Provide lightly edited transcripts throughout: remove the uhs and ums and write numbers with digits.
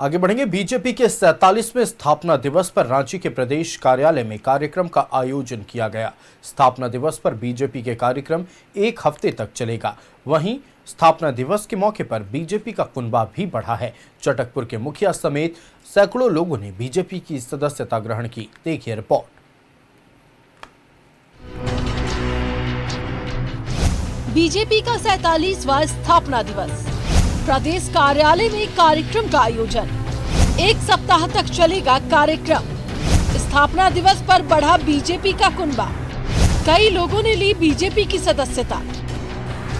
आगे बढ़ेंगे। बीजेपी के 47वें स्थापना दिवस पर रांची के प्रदेश कार्यालय में कार्यक्रम का आयोजन किया गया। स्थापना दिवस पर बीजेपी के कार्यक्रम एक हफ्ते तक चलेगा। वहीं स्थापना दिवस के मौके पर बीजेपी का कुनबा भी बढ़ा है। चटकपुर के मुखिया समेत सैकड़ों लोगों ने बीजेपी की सदस्यता ग्रहण की। देखिए रिपोर्ट। बीजेपी का 47वां स्थापना दिवस, प्रदेश कार्यालय में कार्यक्रम का आयोजन। एक सप्ताह तक चलेगा कार्यक्रम। स्थापना दिवस पर बढ़ा बीजेपी का कुनबा, कई लोगों ने ली बीजेपी की सदस्यता।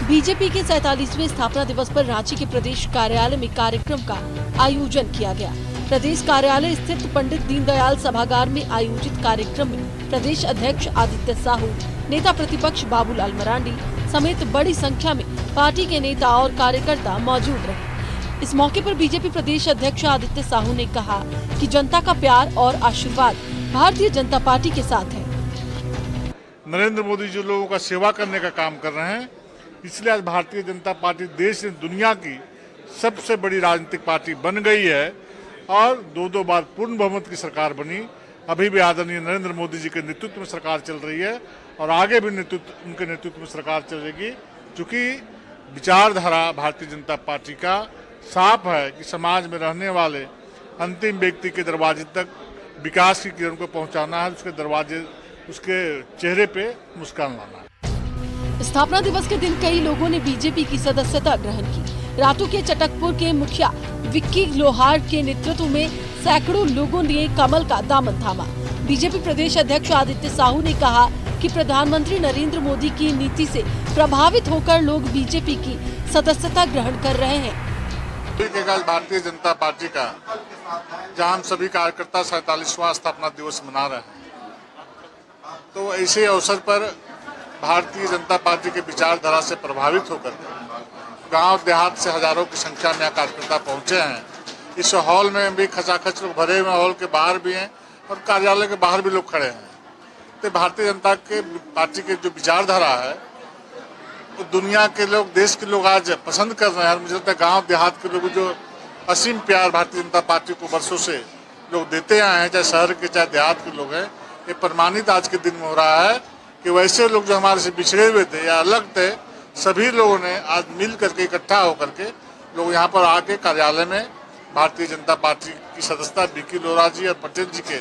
बीजेपी के 47वें स्थापना दिवस पर रांची के प्रदेश कार्यालय में कार्यक्रम का आयोजन किया गया। प्रदेश कार्यालय स्थित पंडित दीनदयाल सभागार में आयोजित कार्यक्रम में प्रदेश अध्यक्ष आदित्य साहू, नेता प्रतिपक्ष बाबूलाल मरांडी समेत बड़ी संख्या में पार्टी के नेता और कार्यकर्ता मौजूद रहे। इस मौके पर बीजेपी प्रदेश अध्यक्ष आदित्य साहू ने कहा कि जनता का प्यार और आशीर्वाद भारतीय जनता पार्टी के साथ है। नरेंद्र मोदी जी लोगों का सेवा करने का काम कर रहे हैं, इसलिए आज भारतीय जनता पार्टी देश और दुनिया की सबसे बड़ी राजनीतिक पार्टी बन गई है और दो बार पूर्ण बहुमत की सरकार बनी। अभी भी आदरणीय नरेंद्र मोदी जी के नेतृत्व में सरकार चल रही है और आगे भी उनके नेतृत्व में सरकार चलेगी, क्योंकि विचारधारा भारतीय जनता पार्टी का साफ है कि समाज में रहने वाले अंतिम व्यक्ति के दरवाजे तक विकास की किरण को पहुंचाना है, उसके चेहरे पे मुस्कान लाना है। स्थापना दिवस के दिन कई लोगों ने बीजेपी की सदस्यता ग्रहण की। रातू के चटकपुर के मुखिया विक्की लोहार के नेतृत्व में सैकड़ों लोगों ने कमल का दामन थामा। बीजेपी प्रदेश अध्यक्ष आदित्य साहू ने कहा कि प्रधानमंत्री नरेंद्र मोदी की नीति से प्रभावित होकर लोग बीजेपी की सदस्यता ग्रहण कर रहे हैं। भारतीय जनता पार्टी का जहां हम सभी कार्यकर्ता 47वां स्थापना दिवस मना रहे हैं, तो ऐसे अवसर पर भारतीय जनता पार्टी के विचारधारा से प्रभावित होकर गांव देहात से हजारों की संख्या में कार्यकर्ता पहुंचे हैं। इस हॉल में भी खचाखच लोग भरे हुए, हॉल के बाहर भी हैं और कार्यालय के बाहर भी लोग खड़े हैं। तो भारतीय जनता के पार्टी के जो विचारधारा है तो दुनिया के लोग, देश के लोग आज पसंद कर रहे हैं। मुझे लगता है गांव देहात के लोग जो असीम प्यार भारतीय जनता पार्टी को वर्षों से लोग देते आए हैं, चाहे शहर के चाहे देहात के लोग हैं, ये प्रमाणित आज के दिन में हो रहा है कि वैसे लोग जो हमारे से बिछड़े हुए थे या अलग थे, सभी लोगों ने आज मिल करके इकट्ठा होकर के लोग यहाँ पर आके कार्यालय में भारतीय जनता पार्टी की सदस्यता विक्की लोहार जी और पटेल जी के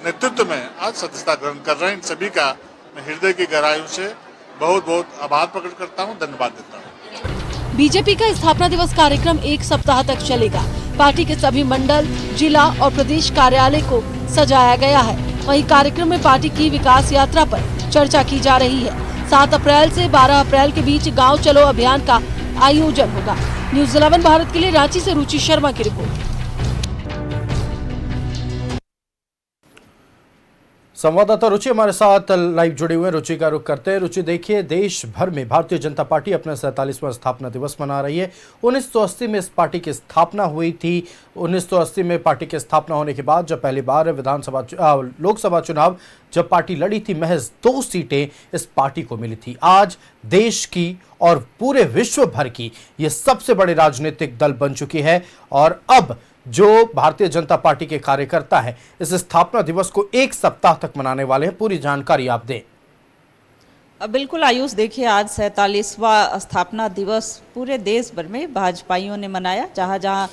नेतृत्व में आज सदस्यता ग्रहण कर रहे हैं। इन सभी का मैं हृदय की गहराइयों से बहुत बहुत आभार प्रकट करता हूं, धन्यवाद देता हूं। बीजेपी का स्थापना दिवस कार्यक्रम एक सप्ताह तक चलेगा। पार्टी के सभी मंडल, जिला और प्रदेश कार्यालय को सजाया गया है। वहीं कार्यक्रम में पार्टी की विकास यात्रा पर चर्चा की जा रही है। 7 अप्रैल से 12 अप्रैल के बीच गाँव चलो अभियान का आयोजन होगा। न्यूज़ 11 भारत के लिए रांची से रुचि शर्मा की रिपोर्ट। संवाददाता रुचि हमारे साथ लाइव जुड़े हुए हैं। रुचि का रुख करते हैं। रुचि, देखिए, देश भर में भारतीय जनता पार्टी अपना 47वां स्थापना दिवस मना रही है। 1980 में इस पार्टी की स्थापना हुई थी। 1980 में पार्टी की स्थापना होने के बाद जब पहली बार लोकसभा चुनाव जब पार्टी लड़ी थी, महज 2 सीटें इस पार्टी को मिली थी। आज देश की और पूरे विश्व भर की ये सबसे बड़े राजनीतिक दल बन चुकी है और अब जो भारतीय जनता पार्टी के कार्यकर्ता हैं, इस स्थापना दिवस को एक सप्ताह तक मनाने वाले हैं। पूरी जानकारी आप दें। बिल्कुल आयुष, देखिए, आज 47वां स्थापना दिवस पूरे देश भर में भाजपाइयों ने मनाया। जहां जहां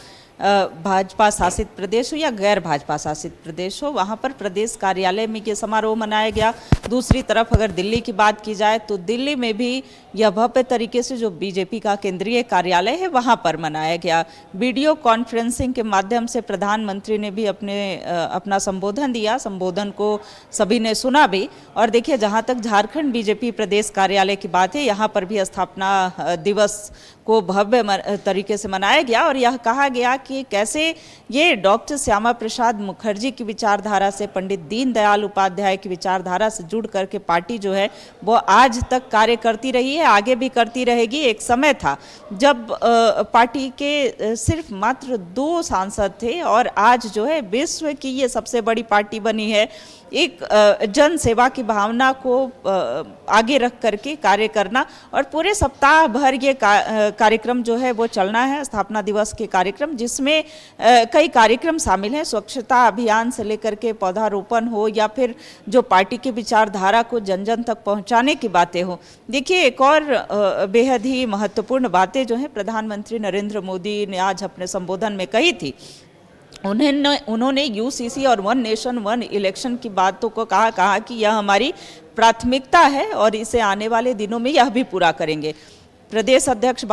भाजपा शासित प्रदेश हो या गैर भाजपा शासित प्रदेश हो, वहाँ पर प्रदेश कार्यालय में ये समारोह मनाया गया। दूसरी तरफ अगर दिल्ली की बात की जाए तो दिल्ली में भी यह भव्य तरीके से जो बीजेपी का केंद्रीय कार्यालय है वहाँ पर मनाया गया। वीडियो कॉन्फ्रेंसिंग के माध्यम से प्रधानमंत्री ने भी अपना संबोधन दिया। संबोधन को सभी ने सुना भी। और देखिए, जहाँ तक झारखंड बीजेपी प्रदेश कार्यालय की बात है, यहाँ पर भी स्थापना दिवस को भव्य तरीके से मनाया गया और यह कहा गया कि कैसे ये डॉक्टर श्यामा प्रसाद मुखर्जी की विचारधारा से, पंडित दीनदयाल उपाध्याय की विचारधारा से जुड़ करके पार्टी जो है वो आज तक कार्य करती रही है, आगे भी करती रहेगी। एक समय था जब पार्टी के सिर्फ मात्र 2 सांसद थे और आज जो है विश्व की ये सबसे बड़ी पार्टी बनी है। एक जन सेवा की भावना को आगे रख करके कार्य करना और पूरे सप्ताह भर ये कार्यक्रम जो है वो चलना है, स्थापना दिवस के कार्यक्रम, जिसमें कई कार्यक्रम शामिल हैं। स्वच्छता अभियान से लेकर के पौधारोपण हो या फिर जो पार्टी की विचारधारा को जन जन तक पहुंचाने की बातें हो। देखिए, एक और बेहद ही महत्वपूर्ण बातें जो है प्रधानमंत्री नरेंद्र मोदी ने आज अपने संबोधन में कही थी। उन्होंने यूसीसी और वन नेशन वन इलेक्शन की बातों को कहा कि यह हमारी प्राथमिकता है और इसे आने वाले दिनों में यह भी पूरा करेंगे। प्रदेश अध्यक्ष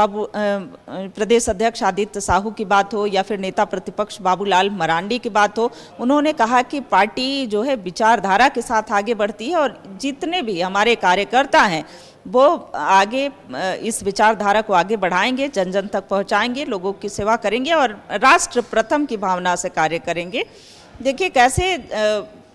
आदित्य साहू की बात हो या फिर नेता प्रतिपक्ष बाबूलाल मरांडी की बात हो, उन्होंने कहा कि पार्टी जो है विचारधारा के साथ आगे बढ़ती है और जितने भी हमारे कार्यकर्ता हैं वो आगे इस विचारधारा को आगे बढ़ाएंगे, जन जन तक पहुंचाएंगे, लोगों की सेवा करेंगे और राष्ट्र प्रथम की भावना से कार्य करेंगे। देखिए कैसे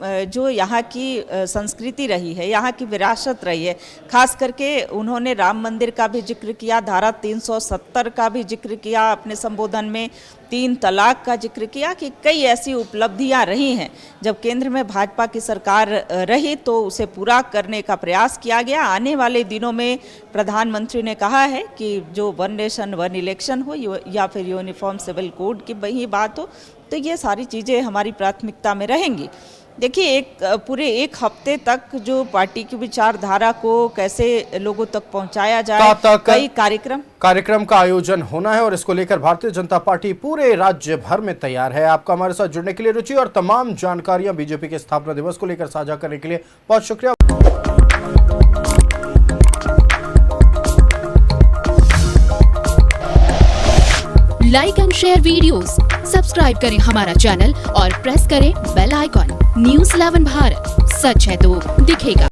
जो यहाँ की संस्कृति रही है, यहाँ की विरासत रही है, खास करके उन्होंने राम मंदिर का भी जिक्र किया, धारा 370 का भी जिक्र किया अपने संबोधन में, 3 तलाक का जिक्र किया कि कई ऐसी उपलब्धियाँ रही हैं। जब केंद्र में भाजपा की सरकार रही तो उसे पूरा करने का प्रयास किया गया। आने वाले दिनों में प्रधानमंत्री ने कहा है कि जो वन नेशन वन इलेक्शन हो या फिर यूनिफॉर्म सिविल कोड की वही बात हो, तो ये सारी चीज़ें हमारी प्राथमिकता में रहेंगी। देखिए, पूरे एक हफ्ते तक जो पार्टी की विचारधारा को कैसे लोगों तक पहुंचाया जाए, कई कार्यक्रम का आयोजन होना है और इसको लेकर भारतीय जनता पार्टी पूरे राज्य भर में तैयार है। आपका हमारे साथ जुड़ने के लिए रुचि और तमाम जानकारियां बीजेपी के स्थापना दिवस को लेकर साझा करने के लिए बहुत शुक्रिया। Like and share videos, subscribe करें हमारा चैनल और प्रेस करें बेल आइकॉन। न्यूज़ 11 भारत, सच है तो दिखेगा।